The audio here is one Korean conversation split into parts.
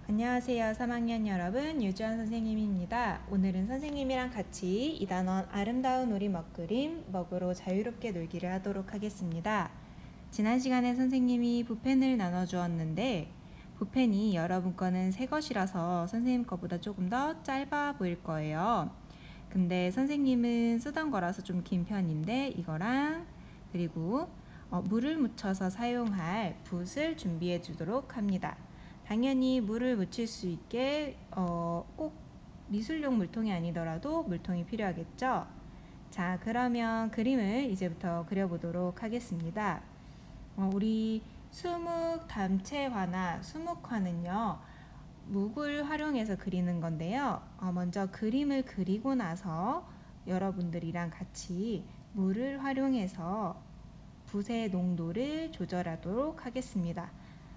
안녕하세요 3학년 여러분, 유주연 선생님입니다. 오늘은 선생님이랑 같이 2단원 아름다운 우리 먹그림 먹으로 자유롭게 놀기를 하도록 하겠습니다. 지난 시간에 선생님이 붓펜을 나눠주었는데 붓펜이 여러분 거는 새 것이라서 선생님 거보다 조금 더 짧아 보일 거예요. 근데 선생님은 쓰던 거라서 좀 긴 편인데 이거랑 그리고 물을 묻혀서 사용할 붓을 준비해 주도록 합니다. 당연히 물을 묻힐 수 있게 꼭 미술용 물통이 아니더라도 물통이 필요하겠죠. 자, 그러면 그림을 이제부터 그려보도록 하겠습니다. 우리 수묵 담채화나 수묵화는요, 묵을 활용해서 그리는 건데요. 먼저 그림을 그리고 나서 여러분들이랑 같이 물을 활용해서 붓의 농도를 조절하도록 하겠습니다.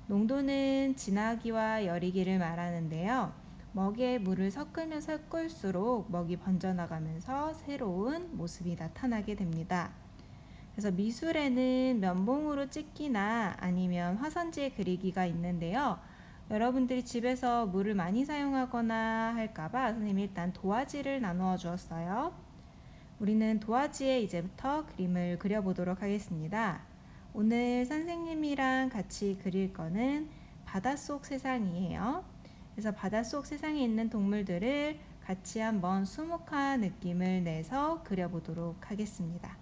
농도는 진하기와 여리기를 말하는데요. 먹에 물을 섞으면 섞을수록 먹이 번져나가면서 새로운 모습이 나타나게 됩니다. 그래서 미술에는 면봉으로 찍기나 아니면 화선지에 그리기가 있는데요. 여러분들이 집에서 물을 많이 사용하거나 할까봐 선생님이 일단 도화지를 나누어 주었어요. 우리는 도화지에 이제부터 그림을 그려보도록 하겠습니다. 오늘 선생님이랑 같이 그릴 거는 바닷속 세상이에요. 그래서 바닷속 세상에 있는 동물들을 같이 한번 수묵화 느낌을 내서 그려보도록 하겠습니다.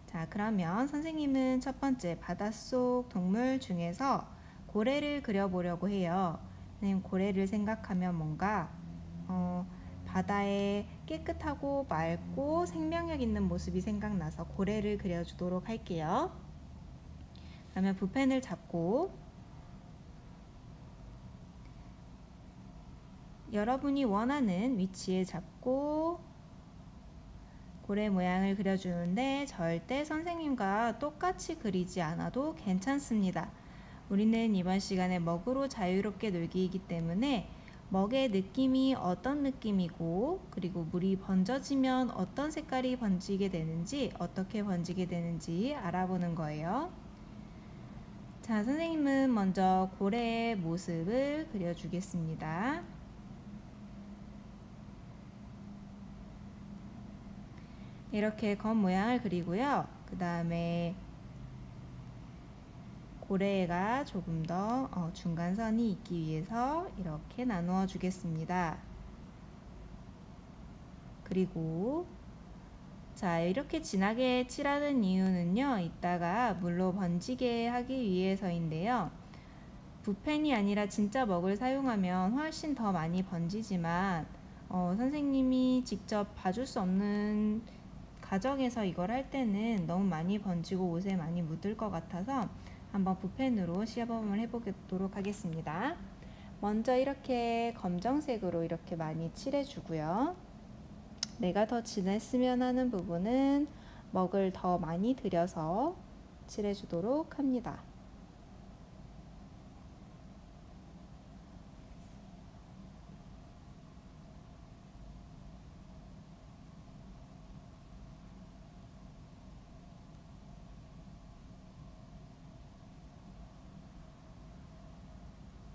자, 그러면 선생님은 첫 번째 바닷속 동물 중에서 고래를 그려보려고 해요. 선생님, 고래를 생각하면 뭔가 바다에 깨끗하고 맑고 생명력 있는 모습이 생각나서 고래를 그려주도록 할게요. 그러면 붓펜을 잡고 여러분이 원하는 위치에 잡고 고래 모양을 그려주는데 절대 선생님과 똑같이 그리지 않아도 괜찮습니다. 우리는 이번 시간에 먹으로 자유롭게 놀기이기 때문에 먹의 느낌이 어떤 느낌이고 그리고 물이 번져지면 어떤 색깔이 번지게 되는지 어떻게 번지게 되는지 알아보는 거예요. 자, 선생님은 먼저 고래의 모습을 그려주겠습니다. 이렇게 건 모양을 그리고요. 그 다음에 고래가 조금 더 중간선이 있기 위해서 이렇게 나누어 주겠습니다. 그리고 자, 이렇게 진하게 칠하는 이유는요, 이따가 물로 번지게 하기 위해서인데요. 붓펜이 아니라 진짜 먹을 사용하면 훨씬 더 많이 번지지만 선생님이 직접 봐줄 수 없는 가정에서 이걸 할 때는 너무 많이 번지고 옷에 많이 묻을 것 같아서 한번 붓펜으로 시험을 해보도록 하겠습니다. 먼저 이렇게 검정색으로 이렇게 많이 칠해주고요. 내가 더 진했으면 하는 부분은 먹을 더 많이 들여서 칠해주도록 합니다.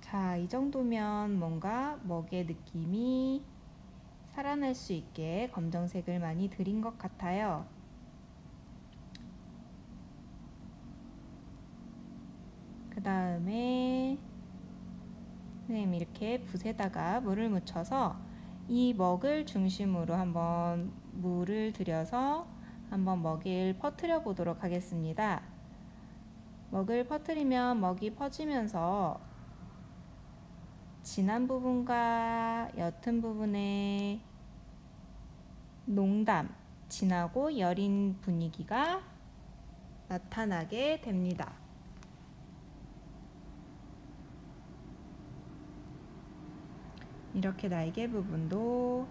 자, 이 정도면 뭔가 먹의 느낌이 살아날 수 있게 검정색을 많이 들인 것 같아요. 그 다음에 선생님 이렇게 붓에다가 물을 묻혀서 이 먹을 중심으로 한번 물을 들여서 한번 먹이를 퍼뜨려 보도록 하겠습니다. 먹을 퍼뜨리면 먹이 퍼지면서 진한 부분과 옅은 부분의 농담, 진하고 여린 분위기가 나타나게 됩니다. 이렇게 날개 부분도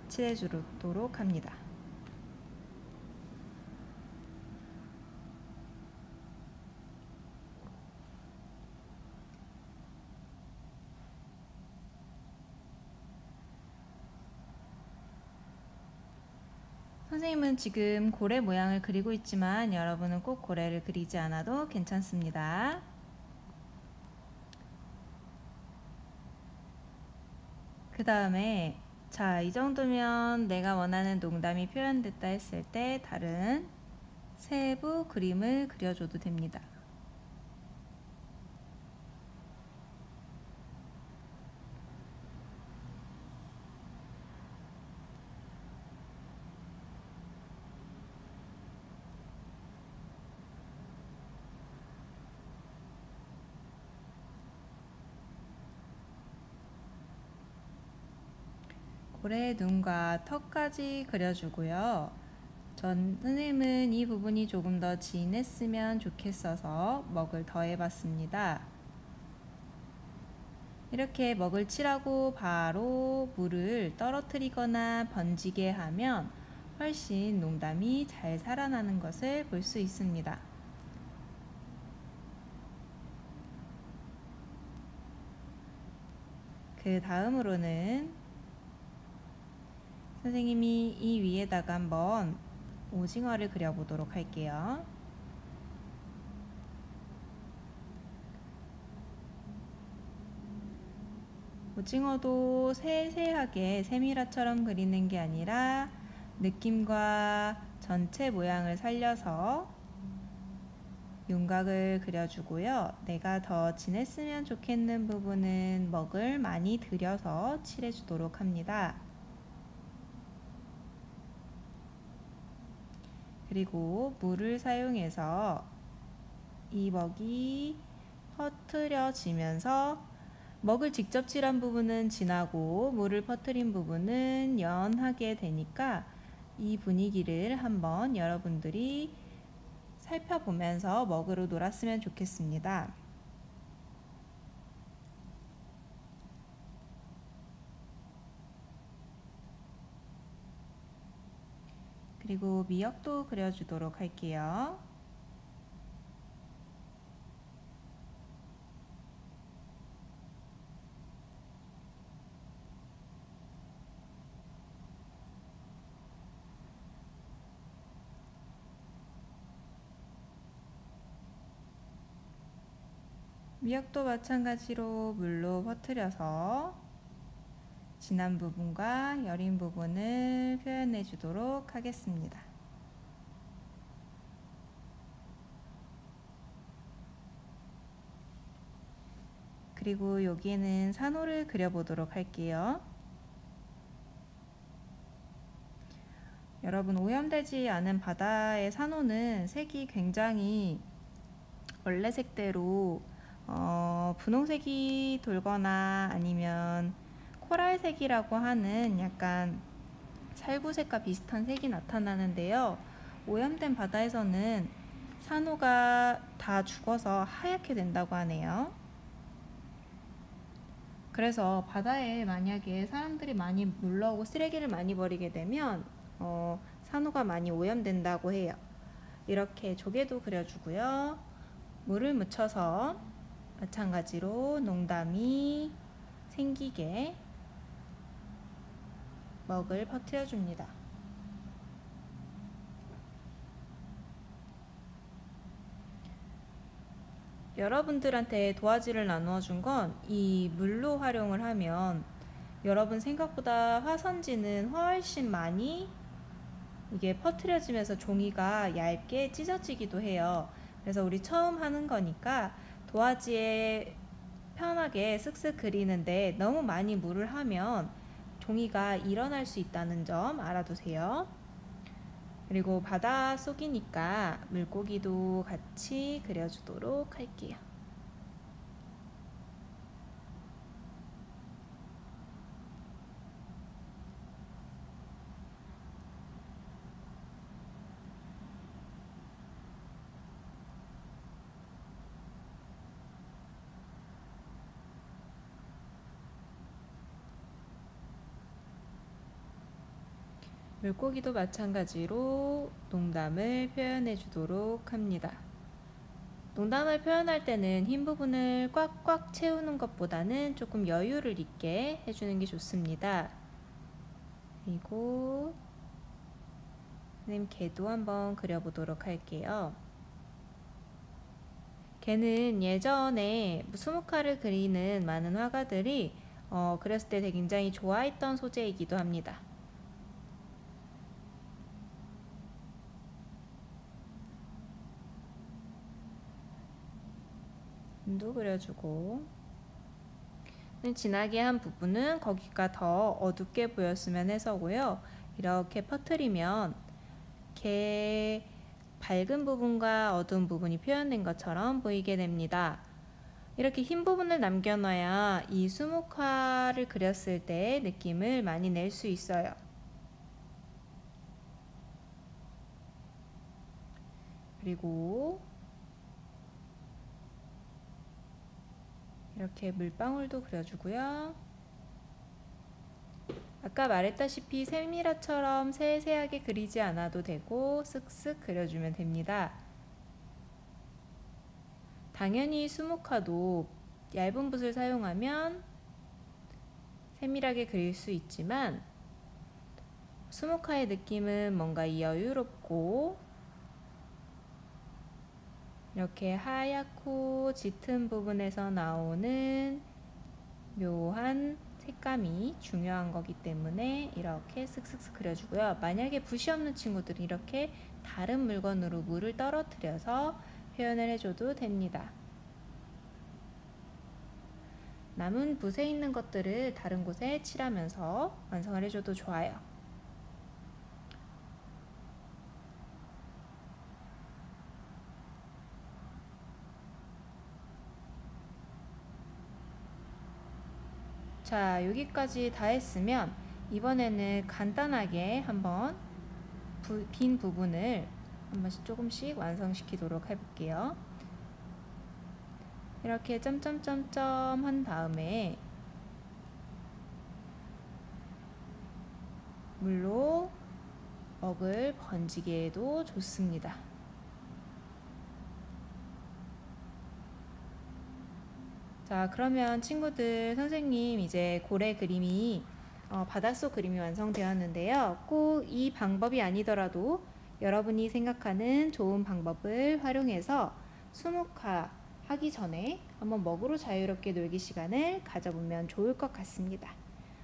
칠해주도록 합니다. 선생님은 지금 고래 모양을 그리고 있지만 여러분은 꼭 고래를 그리지 않아도 괜찮습니다. 그 다음에 자, 이 정도면 내가 원하는 농담이 표현됐다 했을 때 다른 세부 그림을 그려줘도 됩니다. 고래 눈과 턱까지 그려주고요. 선생님은 이 부분이 조금 더 진했으면 좋겠어서 먹을 더해봤습니다. 이렇게 먹을 칠하고 바로 물을 떨어뜨리거나 번지게 하면 훨씬 농담이 잘 살아나는 것을 볼 수 있습니다. 그 다음으로는 선생님이 이 위에다가 한번 오징어를 그려보도록 할게요. 오징어도 세세하게 세밀화처럼 그리는 게 아니라 느낌과 전체 모양을 살려서 윤곽을 그려주고요. 내가 더 진했으면 좋겠는 부분은 먹을 많이 들여서 칠해주도록 합니다. 그리고 물을 사용해서 이 먹이 퍼뜨려지면서 먹을 직접 칠한 부분은 진하고 물을 퍼뜨린 부분은 연하게 되니까 이 분위기를 한번 여러분들이 살펴보면서 먹으로 놀았으면 좋겠습니다. 그리고 미역도 그려주도록 할게요. 미역도 마찬가지로 물로 퍼뜨려서 진한 부분과 여린 부분을 표현해 주도록 하겠습니다. 그리고 여기에는 산호를 그려보도록 할게요. 여러분, 오염되지 않은 바다의 산호는 색이 굉장히 원래 색대로 분홍색이 돌거나 아니면 코랄색이라고 하는 약간 살구색과 비슷한 색이 나타나는데요. 오염된 바다에서는 산호가 다 죽어서 하얗게 된다고 하네요. 그래서 바다에 만약에 사람들이 많이 놀러오고 쓰레기를 많이 버리게 되면 산호가 많이 오염된다고 해요. 이렇게 조개도 그려주고요. 물을 묻혀서 마찬가지로 농담이 생기게 먹을 퍼뜨려 줍니다. 여러분들한테 도화지를 나누어 준 건 이 물로 활용을 하면 여러분 생각보다 화선지는 훨씬 많이 이게 퍼뜨려지면서 종이가 얇게 찢어지기도 해요. 그래서 우리 처음 하는 거니까 도화지에 편하게 쓱쓱 그리는데 너무 많이 물을 하면 종이가 일어날 수 있다는 점 알아두세요. 그리고 바닷속이니까 물고기도 같이 그려주도록 할게요. 물고기도 마찬가지로 농담을 표현해 주도록 합니다. 농담을 표현할 때는 흰 부분을 꽉꽉 채우는 것보다는 조금 여유를 있게 해주는 게 좋습니다. 그리고 선생님 개도 한번 그려보도록 할게요. 개는 예전에 수묵화를 그리는 많은 화가들이 그렸을 때 되게 굉장히 좋아했던 소재이기도 합니다. 눈도 그려주고, 진하게 한 부분은 거기가 더 어둡게 보였으면 해서고요. 이렇게 퍼뜨리면 이렇게 밝은 부분과 어두운 부분이 표현된 것처럼 보이게 됩니다. 이렇게 흰 부분을 남겨놔야 이 수묵화를 그렸을 때 느낌을 많이 낼 수 있어요. 그리고 이렇게 물방울도 그려주고요. 아까 말했다시피 세미라처럼 세세하게 그리지 않아도 되고 쓱쓱 그려주면 됩니다. 당연히 수묵화도 얇은 붓을 사용하면 세밀하게 그릴 수 있지만 수묵화의 느낌은 뭔가 여유롭고 이렇게 하얗고 짙은 부분에서 나오는 묘한 색감이 중요한 거기 때문에 이렇게 쓱쓱쓱 그려주고요. 만약에 붓이 없는 친구들은 이렇게 다른 물건으로 물을 떨어뜨려서 표현을 해줘도 됩니다. 남은 붓에 있는 것들을 다른 곳에 칠하면서 완성을 해줘도 좋아요. 자, 여기까지 다 했으면 이번에는 간단하게 한번 빈 부분을 한 번씩 조금씩 완성시키도록 해볼게요. 이렇게 점점점점 한 다음에 물로 먹을 번지게 해도 좋습니다. 자, 그러면 친구들, 선생님 이제 고래 그림이 바닷속 그림이 완성되었는데요. 꼭 이 방법이 아니더라도 여러분이 생각하는 좋은 방법을 활용해서 수묵화 하기 전에 한번 먹으로 자유롭게 놀기 시간을 가져보면 좋을 것 같습니다.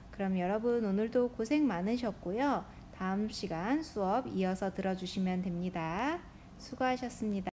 그럼 여러분 오늘도 고생 많으셨고요. 다음 시간 수업 이어서 들어주시면 됩니다. 수고하셨습니다.